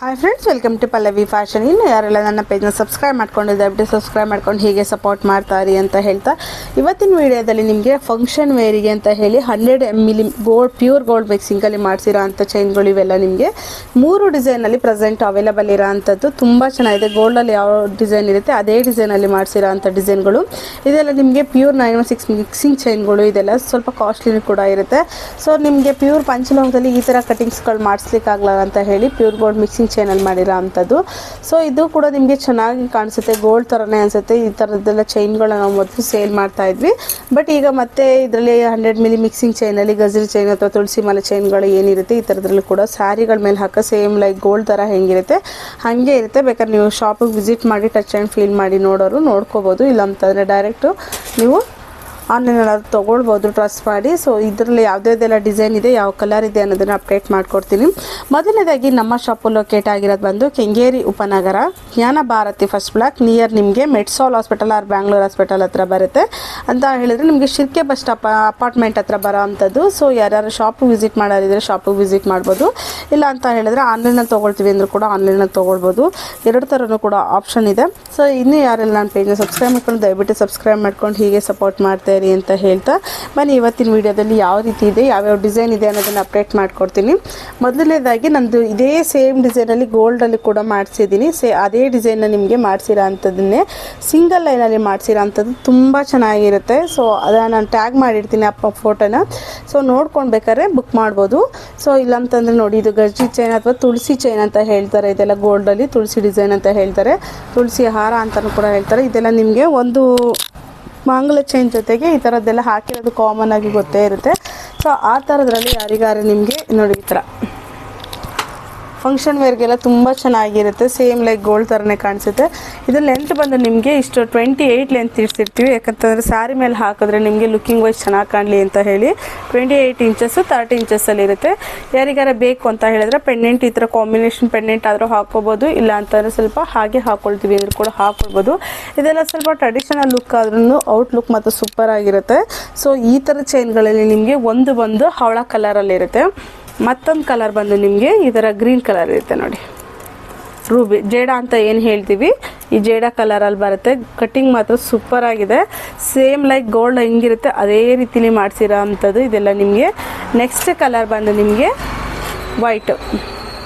Hi friends, welcome to Pallavi fashion. ಇನ್ನು ಯಾರೆಲ್ಲ ನನ್ನ ಪೇಜ್ನ ಸಬ್ಸ್ಕ್ರೈಬ್ ಮಾಡ್ಕೊಂಡಿದ್ದೆ ದಯವಿಟ್ಟು ಸಬ್ಸ್ಕ್ರೈಬ್ ಮಾಡ್ಕೊಂಡು ಹೀಗೆ ಸಪೋರ್ಟ್ ಮಾಡ್ತಾರಿ ಅಂತ ಹೇಳ್ತಾ, ಇವತ್ತಿನ ವಿಡಿಯೋದಲ್ಲಿ ನಿಮಗೆ ಫಂಕ್ಷನ್ ವೇರಿಗೆ ಅಂತ ಹೇಳಿ 100 ml ಗೋಲ್ಡ್ ಪ್ಯೂರ್ ಗೋಲ್ಡ್ ಮಿಕ್ಸಿಂಗಲ್ಲಿ ಮಾಡಿಸಿರೋ ಅಂಥ ಚೈನ್ಗಳು ಇವೆಲ್ಲ ನಿಮಗೆ 3 ಡಿಸೈನಲ್ಲಿ ಪ್ರೆಸೆಂಟ್ ಅವೈಲೇಬಲ್ ಇರೋ ಅಂಥದ್ದು. ತುಂಬ ಚೆನ್ನಾಗಿದೆ. ಗೋಲ್ಡಲ್ಲಿ ಯಾವ ಡಿಸೈನ್ ಇರುತ್ತೆ ಅದೇ ಡಿಸೈನಲ್ಲಿ ಮಾಡಿಸಿರೋ ಅಂಥ ಡಿಸೈನ್ಗಳು ಇದೆಲ್ಲ ನಿಮಗೆ ಪ್ಯೂರ್ 916 ಮಿಕ್ಸಿಂಗ್ ಚೈನ್ಗಳು. ಇದೆಲ್ಲ ಸ್ವಲ್ಪ ಕಾಸ್ಟ್ಲಿ ಕೂಡ ಇರುತ್ತೆ. ಸೊ ನಿಮಗೆ ಪ್ಯೂರ್ ಪಂಚಲೋಹದಲ್ಲಿ ಈ ಥರ ಕಟಿಂಗ್ಸ್ಗಳು ಮಾಡಿಸ್ಲಿಕ್ಕಾಗಲ್ಲ ಅಂತ ಹೇಳಿ ಪ್ಯೂರ್ ಗೋಲ್ಡ್ ಮಿಕ್ಸಿಂಗ್ ಚೈನಲ್ಲಿ ಮಾಡಿರೋ ಅಂಥದ್ದು. ಸೊ ಇದು ಕೂಡ ನಿಮಗೆ ಚೆನ್ನಾಗಿ ಕಾಣಿಸುತ್ತೆ, ಗೋಲ್ಡ್ ಥರನೇ ಅನಿಸುತ್ತೆ. ಈ ಥರದ್ದೆಲ್ಲ ಚೈನ್ಗಳನ್ನ ನಾವು ಮೊದಲು ಸೇಲ್ ಮಾಡ್ತಾ ಇದ್ವಿ. ಬಟ್ ಈಗ ಮತ್ತೆ ಇದರಲ್ಲಿ 100 ml ಮಿಕ್ಸಿಂಗ್ ಚೈನಲ್ಲಿ ಗಜರಿ ಚೈನ್ ಅಥವಾ ತುಳಸಿ ಮಾಲೆ ಚೈನ್ಗಳು ಏನಿರುತ್ತೆ ಈ ಥರದ್ರಲ್ಲಿ ಕೂಡ ಸ್ಯಾರಿಗಳ ಮೇಲೆ ಹಾಕೋ ಸೇಮ್ ಲೈಕ್ ಗೋಲ್ಡ್ ಥರ ಹೆಂಗಿರುತ್ತೆ ಹಾಗೆ ಇರುತ್ತೆ. ಬೇಕಾದ್ರೆ ನೀವು ಶಾಪಿಗೆ ವಿಸಿಟ್ ಮಾಡಿ ಟಚ್ ಆ್ಯಂಡ್ ಫೀಲ್ ಮಾಡಿ ನೋಡೋರು ನೋಡ್ಕೋಬೋದು. ಇಲ್ಲ ಅಂತಂದರೆ ಡೈರೆಕ್ಟು ನೀವು ಆನ್ಲೈನಲ್ಲಿ ತೊಗೊಳ್ಬೋದು ಟ್ರಸ್ಟ್ ಮಾಡಿ. ಸೊ ಇದರಲ್ಲಿ ಯಾವುದೆಲ್ಲ ಡಿಸೈನ್ ಇದೆ, ಯಾವ ಕಲರ್ ಇದೆ ಅನ್ನೋದನ್ನು ಅಪ್ಡೇಟ್ ಮಾಡಿಕೊಡ್ತೀನಿ. ಮೊದಲನೇದಾಗಿ ನಮ್ಮ ಶಾಪು ಲೊಕೇಟ್ ಆಗಿರೋದು ಬಂದು ಕೆಂಗೇರಿ ಉಪನಗರ, ಜ್ಞಾನ ಭಾರತಿ ಫಸ್ಟ್ ಬ್ಲಾಕ್ ನಿಯರ್ ನಿಮಗೆ ಮೆಡ್ಸಾಲ್ ಹಾಸ್ಪಿಟಲ್ ಆರ್ ಬ್ಯಾಂಗ್ಳೂರ್ ಹಾಸ್ಪಿಟಲ್ ಹತ್ರ ಬರುತ್ತೆ ಅಂತ ಹೇಳಿದರೆ ನಿಮಗೆ ಶಿರ್ಕೆ ಬಸ್ ಸ್ಟಾಪ್ ಅಪಾರ್ಟ್ಮೆಂಟ್ ಹತ್ರ ಬರೋ ಅಂಥದ್ದು. ಸೊ ಯಾರ್ಯಾರು ಶಾಪಿಗೆ ವಿಸಿಟ್ ಮಾಡೋರಿದ್ರೆ ಶಾಪಿಗೆ ವಿಸಿಟ್ ಮಾಡ್ಬೋದು. ಇಲ್ಲ ಅಂತ ಹೇಳಿದ್ರೆ ಆನ್ಲೈನಲ್ಲಿ ತೊಗೊಳ್ತೀವಿ ಅಂದರೂ ಕೂಡ ಆನ್ಲೈನಲ್ಲಿ ತೊಗೊಳ್ಬೋದು. ಎರಡು ಥರನೂ ಕೂಡ ಆಪ್ಷನ್ ಇದೆ. ಸೊ ಇನ್ನೂ ಯಾರೆಲ್ಲ ನನ್ನ ಪೇಜ್ನ ಸಬ್ಸ್ಕ್ರೈಬ್ ಮಾಡ್ಕೊಂಡು ದಯವಿಟ್ಟು ಸಬ್ಸ್ಕ್ರೈಬ್ ಮಾಡ್ಕೊಂಡು ಹೀಗೆ ಸಪೋರ್ಟ್ ಮಾಡ್ತಾ ಅಂತ ಹೇಳ್ತಾ ಬನ್ನಿ ಇವತ್ತಿನ ವಿಡಿಯೋದಲ್ಲಿ ಯಾವ ರೀತಿ ಇದೆ, ಯಾವ್ಯಾವ ಡಿಸೈನ್ ಇದೆ ಅನ್ನೋದನ್ನು ಅಪ್ಡೇಟ್ ಮಾಡ್ಕೊಡ್ತೀನಿ. ಮೊದಲನೇದಾಗಿ ನಂದು ಇದೇ ಸೇಮ್ ಡಿಸೈನಲ್ಲಿ ಗೋಲ್ಡಲ್ಲಿ ಕೂಡ ಮಾಡಿಸಿದ್ದೀನಿ. ಅದೇ ಡಿಸೈನ್ನ ನಿಮಗೆ ಮಾಡಿಸಿರೋ ಅಂಥದ್ದನ್ನೇ ಸಿಂಗಲ್ ಲೈನಲ್ಲಿ ಮಾಡಿಸಿರೋ ಅಂಥದ್ದು ತುಂಬ ಚೆನ್ನಾಗಿರುತ್ತೆ. ಸೊ ಅದನ್ನು ನಾನು ಟ್ಯಾಗ್ ಮಾಡಿರ್ತೀನಿ ಫೋಟೋನ. ಸೊ ನೋಡ್ಕೊಂಡು ಬೇಕಾದ್ರೆ ಬುಕ್ ಮಾಡ್ಬೋದು. ಸೊ ಇಲ್ಲಂತಂದರೆ ನೋಡಿ, ಇದು ಗಜ್ಜಿ ಚೈನ್ ಅಥವಾ ತುಳಸಿ ಚೈನ್ ಅಂತ ಹೇಳ್ತಾರೆ. ಇದೆಲ್ಲ ಗೋಲ್ಡಲ್ಲಿ ತುಳಸಿ ಡಿಸೈನ್ ಅಂತ ಹೇಳ್ತಾರೆ, ತುಳಸಿ ಹಾರ ಅಂತಲೂ ಕೂಡ ಹೇಳ್ತಾರೆ. ಇದೆಲ್ಲ ನಿಮಗೆ ಒಂದು ಮಾಂಗಲ್ಯ ಚೈನ್ ಜೊತೆಗೆ ಈ ಥರದ್ದೆಲ್ಲ ಹಾಕಿರೋದು ಕಾಮನ್ ಆಗಿ ಗೊತ್ತೇ ಇರುತ್ತೆ. ಸೊ ಆ ಥರದ್ರಲ್ಲಿ ಯಾರಿಗಾರು ನಿಮಗೆ ನೋಡಿ ಈ ಥರ ಫಂಕ್ಷನ್ ವೇರ್ಗೆಲ್ಲ ತುಂಬ ಚೆನ್ನಾಗಿರುತ್ತೆ. ಸೇಮ್ ಲೈಕ್ ಗೋಲ್ಡ್ ಥರನೇ ಕಾಣಿಸುತ್ತೆ. ಇದು ಲೆಂತ್ ಬಂದು ನಿಮಗೆ ಇಷ್ಟು 28 ಲೆಂತ್ ಇಡ್ಸಿರ್ತೀವಿ. ಯಾಕಂತಂದರೆ ಸ್ಯಾರಿ ಮೇಲೆ ಹಾಕಿದ್ರೆ ನಿಮಗೆ ಲುಕ್ಕಿಂಗ್ ವೈಸ್ ಚೆನ್ನಾಗಿ ಕಾಣಲಿ ಅಂತ ಹೇಳಿ 28 ಇಂಚಸ್ಸು 30 ಇಂಚಸ್ಸಲ್ಲಿರುತ್ತೆ. ಯಾರಿಗಾರ ಬೇಕು ಅಂತ ಹೇಳಿದ್ರೆ ಪೆಂಡೆಂಟ್ ಈ ಥರ ಕಾಂಬಿನೇಷನ್ ಪೆಂಡೆಂಟ್ ಆದರೂ ಹಾಕ್ಕೋಬೋದು. ಇಲ್ಲ ಅಂತಂದರೆ ಸ್ವಲ್ಪ ಹಾಗೆ ಹಾಕ್ಕೊಳ್ತೀವಿ ಅಂದರೂ ಕೂಡ ಹಾಕ್ಕೊಳ್ಬೋದು. ಇದೆಲ್ಲ ಸ್ವಲ್ಪ ಟ್ರೆಡಿಷನಲ್ ಲುಕ್ ಆದ್ರೂ ಔಟ್ ಲುಕ್ ಮತ್ತು ಸೂಪರ್ ಆಗಿರುತ್ತೆ. ಸೊ ಈ ಥರ ಚೈನ್ಗಳಲ್ಲಿ ನಿಮಗೆ ಒಂದು ಬಂದು ಹವಳ ಕಲರಲ್ಲಿರುತ್ತೆ, ಮತ್ತೊಂದು ಕಲರ್ ಬಂದು ನಿಮಗೆ ಈ ಥರ ಗ್ರೀನ್ ಕಲರ್ ಇರುತ್ತೆ ನೋಡಿ, ರೂಬಿ ಜೇಡ ಅಂತ ಏನು ಹೇಳ್ತೀವಿ ಈ ಜೇಡ ಕಲರಲ್ಲಿ ಬರುತ್ತೆ. ಕಟ್ಟಿಂಗ್ ಮಾತ್ರ ಸೂಪರ್ ಆಗಿದೆ. ಸೇಮ್ ಲೈಕ್ ಗೋಲ್ಡ್ ಹೆಂಗಿರುತ್ತೆ ಅದೇ ರೀತಿಲಿ ಮಾಡಿಸಿರೋ ಅಂಥದ್ದು ಇದೆಲ್ಲ ನಿಮಗೆ. ನೆಕ್ಸ್ಟ್ ಕಲರ್ ಬಂದು ನಿಮಗೆ ವೈಟ್.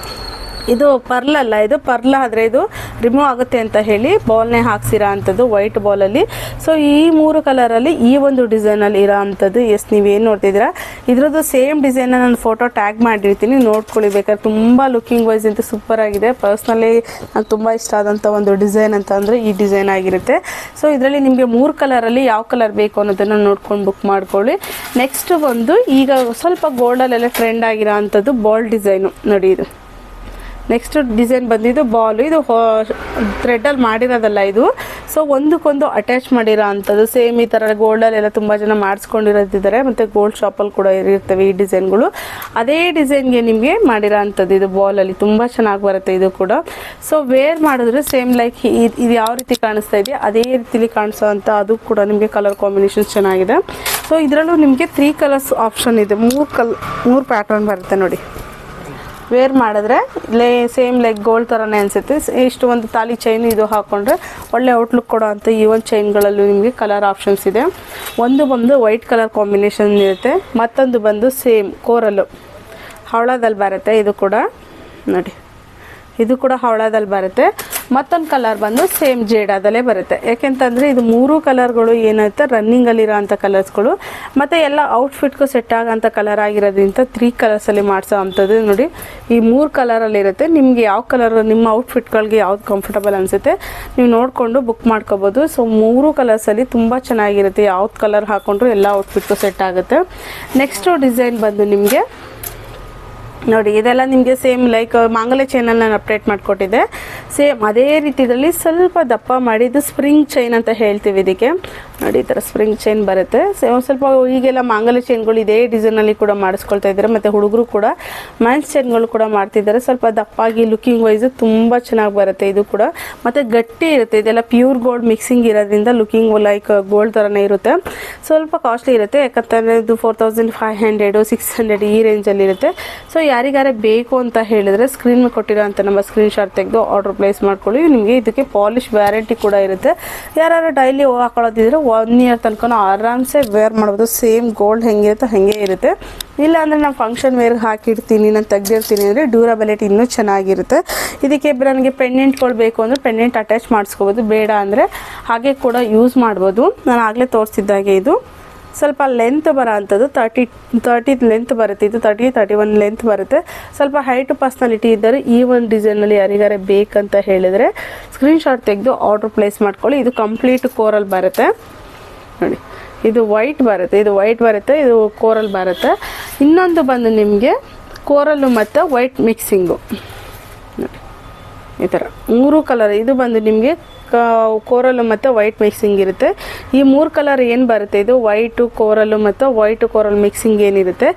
ಇದು ಪರ್ಲ್ ಅಲ್ಲ, ಇದು ಪರ್ಲ್ ಆದರೆ ಇದು ರಿಮೂವ್ ಆಗುತ್ತೆ ಅಂತ ಹೇಳಿ ಬಾಲ್ನೇ ಹಾಕ್ಸಿರೋ ಅಂಥದ್ದು ವೈಟ್ ಬಾಲಲ್ಲಿ. ಸೊ ಈ 3 ಕಲರಲ್ಲಿ ಈ ಒಂದು ಡಿಸೈನಲ್ಲಿ ಇರೋ ಅಂಥದ್ದು. ಎಸ್ ನೀವೇನು ನೋಡ್ತಿದ್ದೀರಾ ಇದ್ರದ್ದು ಸೇಮ್ ಡಿಸೈನ್ನ ನಾನು ಫೋಟೋ ಟ್ಯಾಗ್ ಮಾಡಿರ್ತೀನಿ, ನೋಡ್ಕೊಳ್ಳಿ ಬೇಕಾದ್ರೆ. ತುಂಬ ಲುಕ್ಕಿಂಗ್ ವೈಸ್ ಅಂತ ಸೂಪರ್ ಆಗಿದೆ. ಪರ್ಸ್ನಲಿ ನಂಗೆ ತುಂಬ ಇಷ್ಟ ಆದಂಥ ಒಂದು ಡಿಸೈನ್ ಅಂತ ಅಂದರೆ ಈ ಡಿಸೈನ್ ಆಗಿರುತ್ತೆ. ಸೊ ಇದರಲ್ಲಿ ನಿಮಗೆ 3 ಕಲರಲ್ಲಿ ಯಾವ ಕಲರ್ ಬೇಕು ಅನ್ನೋದನ್ನು ನೋಡ್ಕೊಂಡು ಬುಕ್ ಮಾಡ್ಕೊಳ್ಳಿ. ನೆಕ್ಸ್ಟ್ ಬಂದು ಈಗ ಸ್ವಲ್ಪ ಗೋಲ್ಡಲ್ಲೆಲ್ಲ ಟ್ರೆಂಡ್ ಆಗಿರೋ ಅಂಥದ್ದು ಬಾಲ್ ಡಿಸೈನು ನೋಡಿ. ಇದು ನೆಕ್ಸ್ಟ್ ಡಿಸೈನ್ ಬಂದಿದ್ದು ಬಾಲು. ಇದು ಥ್ರೆಡ್ಡಲ್ಲಿ ಮಾಡಿರೋದಲ್ಲ ಇದು. ಸೊ ಒಂದಕ್ಕೊಂದು ಅಟ್ಯಾಚ್ ಮಾಡಿರೋ ಅಂಥದ್ದು. ಸೇಮ್ ಈ ಥರ ಗೋಲ್ಡಲ್ಲೆಲ್ಲ ತುಂಬ ಜನ ಮಾಡಿಸ್ಕೊಂಡಿರೋದಿದ್ದಾರೆ, ಮತ್ತು ಗೋಲ್ಡ್ ಶಾಪಲ್ಲಿ ಕೂಡ ಇರ್ತವೆ ಈ ಡಿಸೈನ್ಗಳು. ಅದೇ ಡಿಸೈನ್ಗೆ ನಿಮಗೆ ಮಾಡಿರೋ ಅಂಥದ್ದು ಇದು ಬಾಲಲ್ಲಿ ತುಂಬ ಚೆನ್ನಾಗಿ ಬರುತ್ತೆ ಇದು ಕೂಡ. ಸೊ ವೇರ್ ಮಾಡಿದ್ರೆ ಸೇಮ್ ಲೈಕ್ ಇದು ಯಾವ ರೀತಿ ಕಾಣಿಸ್ತಾ ಇದೆಯಾ ಅದೇ ರೀತಿಲಿ ಕಾಣಿಸೋ ಅಂಥ ಅದು ಕೂಡ ನಿಮಗೆ ಕಲರ್ ಕಾಂಬಿನೇಷನ್ಸ್ ಚೆನ್ನಾಗಿದೆ. ಸೊ ಇದರಲ್ಲೂ ನಿಮಗೆ 3 ಕಲರ್ಸ್ ಆಪ್ಷನ್ ಇದೆ, 3 ಪ್ಯಾಟರ್ನ್ ಬರುತ್ತೆ ನೋಡಿ. ವೇರ್ ಮಾಡಿದ್ರೆ ಸೇಮ್ ಲೈಕ್ ಗೋಲ್ಡ್ ಥರನೇ ಅನಿಸುತ್ತೆ. ಇಷ್ಟು ಒಂದು ತಾಲಿ ಚೈನ್ ಇದು ಹಾಕ್ಕೊಂಡ್ರೆ ಒಳ್ಳೆ ಔಟ್ಲುಕ್ ಕೊಡೋ ಅಂಥ ಈ ಒಂದು ಚೈನ್ಗಳಲ್ಲೂ ನಿಮಗೆ ಕಲರ್ ಆಪ್ಷನ್ಸ್ ಇದೆ. ಒಂದು ಬಂದು ವೈಟ್ ಕಲರ್ ಕಾಂಬಿನೇಷನ್ ಇರುತ್ತೆ, ಮತ್ತೊಂದು ಬಂದು ಸೇಮ್ ಕೋರಲ್ಲು ಹವಳದಲ್ಲಿ ಬರುತ್ತೆ. ಇದು ಕೂಡ ನೋಡಿ, ಇದು ಕೂಡ ಹವಳದಲ್ಲಿ ಬರುತ್ತೆ. ಮತ್ತೊಂದು ಕಲರ್ ಬಂದು ಸೇಮ್ ಜೇಡಾದಲ್ಲೇ ಬರುತ್ತೆ. ಯಾಕೆಂತಂದರೆ ಇದು 3 ಕಲರ್ಗಳು ಏನಾಗುತ್ತೆ ರನ್ನಿಂಗಲ್ಲಿರೋ ಅಂಥ ಕಲರ್ಸ್ಗಳು, ಮತ್ತು ಎಲ್ಲ ಔಟ್ಫಿಟ್ಗೂ ಸೆಟ್ ಆಗೋಂಥ ಕಲರ್ ಆಗಿರೋದ್ರಿಂದ 3 ಕಲರ್ಸಲ್ಲಿ ಮಾಡಿಸೋ ಅಂಥದ್ದು ನೋಡಿ. ಈ 3 ಕಲರಲ್ಲಿರುತ್ತೆ. ನಿಮಗೆ ಯಾವ ಕಲರ್ ನಿಮ್ಮ ಔಟ್ಫಿಟ್ಗಳಿಗೆ ಯಾವ್ದು ಕಂಫರ್ಟಬಲ್ ಅನಿಸುತ್ತೆ ನೀವು ನೋಡಿಕೊಂಡು ಬುಕ್ ಮಾಡ್ಕೋಬೋದು. ಸೊ 3 ಕಲರ್ಸಲ್ಲಿ ತುಂಬ ಚೆನ್ನಾಗಿರುತ್ತೆ. ಯಾವ್ದು ಕಲರ್ ಹಾಕ್ಕೊಂಡ್ರು ಎಲ್ಲ ಔಟ್ಫಿಟ್ಗೂ ಸೆಟ್ ಆಗುತ್ತೆ. ನೆಕ್ಸ್ಟು ಡಿಸೈನ್ ಬಂದು ನಿಮಗೆ ನೋಡಿ, ಇದೆಲ್ಲ ನಿಮಗೆ ಸೇಮ್ ಲೈಕ್ ಮಾಂಗಲ್ಯ ಚೈನಲ್ಲಿ ನಾನು ಅಪ್ಡೇಟ್ ಮಾಡಿಕೊಟ್ಟಿದ್ದೆ. ಸೇಮ್ ಅದೇ ರೀತಿಯಲ್ಲಿ ಸ್ವಲ್ಪ ದಪ್ಪ ಮಾಡಿ ಇದು ಸ್ಪ್ರಿಂಗ್ ಚೈನ್ ಅಂತ ಹೇಳ್ತೀವಿ ಇದಕ್ಕೆ ನೋಡಿ. ಈ ಥರ ಸ್ಪ್ರಿಂಗ್ ಚೈನ್ ಬರುತ್ತೆ. ಸ್ವಲ್ಪ ಈಗೆಲ್ಲ ಮಾಂಗಲ್ಯ ಚೈನ್ಗಳು ಇದೇ ಡಿಸೈನಲ್ಲಿ ಕೂಡ ಮಾಡಿಸ್ಕೊಳ್ತಾ ಇದ್ದಾರೆ, ಮತ್ತು ಹುಡುಗರು ಕೂಡ ಮ್ಯಾನ್ಸ್ ಚೈನ್ಗಳು ಕೂಡ ಮಾಡ್ತಿದ್ದಾರೆ. ಸ್ವಲ್ಪ ದಪ್ಪಾಗಿ ಲುಕ್ಕಿಂಗ್ ವೈಸ್ ತುಂಬ ಚೆನ್ನಾಗಿ ಬರುತ್ತೆ ಇದು ಕೂಡ, ಮತ್ತು ಗಟ್ಟಿ ಇರುತ್ತೆ. ಇದೆಲ್ಲ ಪ್ಯೂರ್ ಗೋಲ್ಡ್ ಮಿಕ್ಸಿಂಗ್ ಇರೋದ್ರಿಂದ ಲುಕ್ಕಿಂಗ್ ಲೈಕ್ ಗೋಲ್ಡ್ ಥರನೇ ಇರುತ್ತೆ. ಸ್ವಲ್ಪ ಕಾಸ್ಟ್ಲಿ ಇರುತ್ತೆ, ಯಾಕಂತಂದರೆ ಇದು 4500 600 ಈ ರೇಂಜಲ್ಲಿ ಇರುತ್ತೆ. ಸೊ ಯಾರಿಗಾರೆ ಬೇಕು ಅಂತ ಹೇಳಿದ್ರೆ ಸ್ಕ್ರೀನ್ ಮೇಲೆ ಕೊಟ್ಟಿರೋ ಅಂತ ನಮ್ಮ ಸ್ಕ್ರೀನ್ ಶಾಟ್ ತೆಗೆದು ಆರ್ಡರ್ ಪ್ಲೇಸ್ ಮಾಡ್ಕೊಳ್ಳಿ. ನಿಮಗೆ ಇದಕ್ಕೆ ಪಾಲಿಶ್ ವ್ಯಾರಂಟಿ ಕೂಡ ಇರುತ್ತೆ. ಯಾರು ಡೈಲಿ ಹಾಕೊಳ್ಳೋದಿದ್ರೆ 1 ಇಯರ್ ತನಕ ಆರಾಮ್ಸೆ ವೇರ್ ಮಾಡ್ಬೋದು. ಸೇಮ್ ಗೋಲ್ಡ್ ಹೆಂಗಿರುತ್ತೋ ಹಾಗೆ ಇರುತ್ತೆ. ಇಲ್ಲ ಅಂದರೆ ನಾನು ಫಂಕ್ಷನ್ ವೇರ್ಗೆ ಹಾಕಿರ್ತೀನಿ, ನಾನು ತೆಗೆದಿರ್ತೀನಿ ಅಂದರೆ ಡ್ಯೂರಬಿಲಿಟಿ ಇನ್ನೂ ಚೆನ್ನಾಗಿರುತ್ತೆ. ಇದಕ್ಕೆ ನನಗೆ ಪೆಂಡೆಂಟ್ಗಳು ಬೇಕು ಅಂದರೆ ಪೆಂಡೆಂಟ್ ಅಟ್ಯಾಚ್ ಮಾಡಿಸ್ಕೋಬೋದು, ಬೇಡ ಅಂದರೆ ಹಾಗೆ ಕೂಡ ಯೂಸ್ ಮಾಡ್ಬೋದು. ನಾನು ಆಗಲೇ ತೋರಿಸಿದ್ದಾಗೆ ಇದು ಸ್ವಲ್ಪ ಲೆಂತ್ ಬರೋ ಅಂಥದ್ದು 30 ಲೆಂತ್ ಬರುತ್ತೆ. ಇದು 31 ಲೆಂತ್ ಬರುತ್ತೆ. ಸ್ವಲ್ಪ ಹೈಟು ಪರ್ಸ್ನಾಲಿಟಿ ಇದ್ದರೆ ಈ ಒಂದು ಡಿಸೈನಲ್ಲಿ ಯಾರಿಗಾರೆ ಬೇಕಂತ ಹೇಳಿದರೆ ಸ್ಕ್ರೀನ್ ಶಾಟ್ ತೆಗೆದು ಆರ್ಡರ್ ಪ್ಲೇಸ್ ಮಾಡ್ಕೊಳ್ಳಿ. ಇದು ಕಂಪ್ಲೀಟ್ ಕೋರಲ್ ಬರುತ್ತೆ ನೋಡಿ. ಇದು ವೈಟ್ ಬರುತ್ತೆ, ಇದು ಕೋರಲ್ ಬರುತ್ತೆ. ಇನ್ನೊಂದು ಬಂದು ನಿಮಗೆ ಕೋರಲ್ಲು ಮತ್ತು ವೈಟ್ ಮಿಕ್ಸಿಂಗು ನೋಡಿ ಈ ಥರ 3 ಕಲರ್. ಇದು ಬಂದು ನಿಮಗೆ ಕೋರಲ್ಲು ಮತ್ತು ವೈಟ್ ಮಿಕ್ಸಿಂಗ್ ಇರುತ್ತೆ. ಈ 3 ಕಲರ್ ಏನು ಬರುತ್ತೆ, ಇದು ವೈಟು ಕೋರಲ್ಲು ಮತ್ತು ವೈಟು ಕೋರಲ್ ಮಿಕ್ಸಿಂಗ್ ಏನಿರುತ್ತೆ,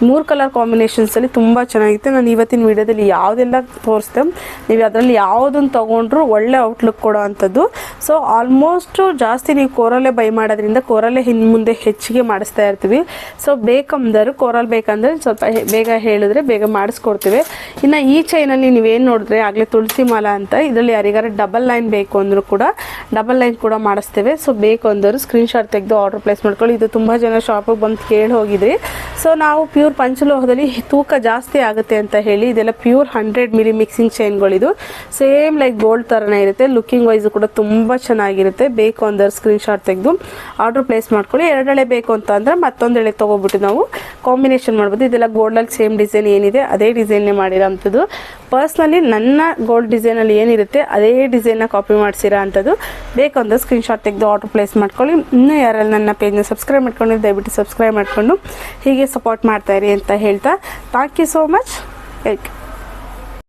3 ಕಲರ್ ಕಾಂಬಿನೇಷನ್ಸಲ್ಲಿ ತುಂಬ ಚೆನ್ನಾಗಿರುತ್ತೆ. ನಾನು ಇವತ್ತಿನ ವೀಡಿಯೋದಲ್ಲಿ ಯಾವುದೆಲ್ಲ ತೋರಿಸ್ದೆ, ನೀವು ಅದರಲ್ಲಿ ಯಾವುದನ್ನು ತೊಗೊಂಡ್ರು ಒಳ್ಳೆ ಔಟ್ಲುಕ್ ಕೊಡೋ ಅಂಥದ್ದು. ಸೊ ಆಲ್ಮೋಸ್ಟು ಜಾಸ್ತಿ ನೀವು ಕೋರಲ್ಲೇ ಬೈ ಮಾಡೋದ್ರಿಂದ ಕೋರಲ್ಲೇ ಮುಂದೆ ಹೆಚ್ಚಿಗೆ ಮಾಡಿಸ್ತಾ ಇರ್ತೀವಿ. ಸೊ ಬೇಕಂದರು ಕೋರಲ್ ಬೇಕಂದರೆ ಸ್ವಲ್ಪ ಬೇಗ ಹೇಳಿದ್ರೆ ಬೇಗ ಮಾಡಿಸ್ಕೊಡ್ತೀವಿ. ಇನ್ನು ಈ ಚೈನಲ್ಲಿ ನೀವೇನು ನೋಡಿದ್ರೆ ಆಗಲೇ ತುಳಸಿ ಮಾಲಾ ಅಂತ, ಇದರಲ್ಲಿ ಯಾರಿಗಾರ ಡಬಲ್ ಲೈನ್ ಬೇಕು ಅಂದರೂ ಕೂಡ ಡಬಲ್ ಲೈನ್ ಕೂಡ ಮಾಡಿಸ್ತೇವೆ. ಸೊ ಬೇಕು ಅಂದರು ಸ್ಕ್ರೀನ್ ಶಾಟ್ ತೆಗೆದು ಆರ್ಡರ್ ಪ್ಲೇಸ್ ಮಾಡ್ಕೊಳ್ಳಿ. ಇದು ತುಂಬ ಜನ ಶಾಪಿಗೆ ಬಂದು ಕೇಳಿ ಹೋಗಿದ್ರಿ. ಸೊ ನಾವು ಪ್ಯೂರ್ ಪಂಚಲೋಹದಲ್ಲಿ ತೂಕ ಜಾಸ್ತಿ ಆಗುತ್ತೆ ಅಂತ ಹೇಳಿ ಇದೆಲ್ಲ ಪ್ಯೂರ್ 100 ಮಿಲಿ ಮಿಕ್ಸಿಂಗ್ ಚೈನ್ಗಳಿದು. ಸೇಮ್ ಲೈಕ್ ಗೋಲ್ಡ್ ಥರನೇ ಇರುತ್ತೆ. ಲುಕ್ಕಿಂಗ್ ವೈಸ್ ಕೂಡ ತುಂಬ ಚೆನ್ನಾಗಿರುತ್ತೆ. ಬೇಕು ಅಂದರೆ ಸ್ಕ್ರೀನ್ ಶಾಟ್ ತೆಗೆದು ಆರ್ಡರ್ ಪ್ಲೇಸ್ ಮಾಡ್ಕೊಳ್ಳಿ. 2 ಎಳೆ ಬೇಕು ಅಂತ ಅಂದರೆ ಮತ್ತೊಂದು ಎಳೆ ತೊಗೊಬಿಟ್ಟು ನಾವು ಕಾಂಬಿನೇಷನ್ ಮಾಡ್ಬೋದು. ಇದೆಲ್ಲ ಗೋಲ್ಡಲ್ಲಿ ಸೇಮ್ ಡಿಸೈನ್ ಏನಿದೆ ಅದೇ ಡಿಸೈನ್ನೇ ಮಾಡಿರೋಂಥದ್ದು. ಪರ್ಸ್ನಲಿ ನನ್ನ ಗೋಲ್ಡ್ ಡಿಸೈನಲ್ಲಿ ಏನಿರುತ್ತೆ ಅದೇ ಡಿಸೈನ್ನ ಕಾಪಿ ಮಾಡಿಸಿರೋ ಅಂಥದ್ದು. ಬೇಕಂದ್ರೆ ಸ್ಕ್ರೀನ್ ಶಾಟ್ ತೆಗೆದು ಆರ್ಡರ್ ಪ್ಲೇಸ್ ಮಾಡ್ಕೊಳ್ಳಿ. ಇನ್ನೂ ಯಾರೆಲ್ಲ ನನ್ನ ಪೇಜ್ನ ಸಬ್ಸ್ಕ್ರೈಬ್ ಮಾಡ್ಕೊಂಡು ದಯವಿಟ್ಟು ಸಬ್ಸ್ಕ್ರೈಬ್ ಮಾಡಿಕೊಂಡು ಹೀಗೆ ಸಪೋರ್ಟ್ ಮಾಡ್ತಾಯಿರಿ ಅಂತ ಹೇಳ್ತಾ thank you so much. Welcome.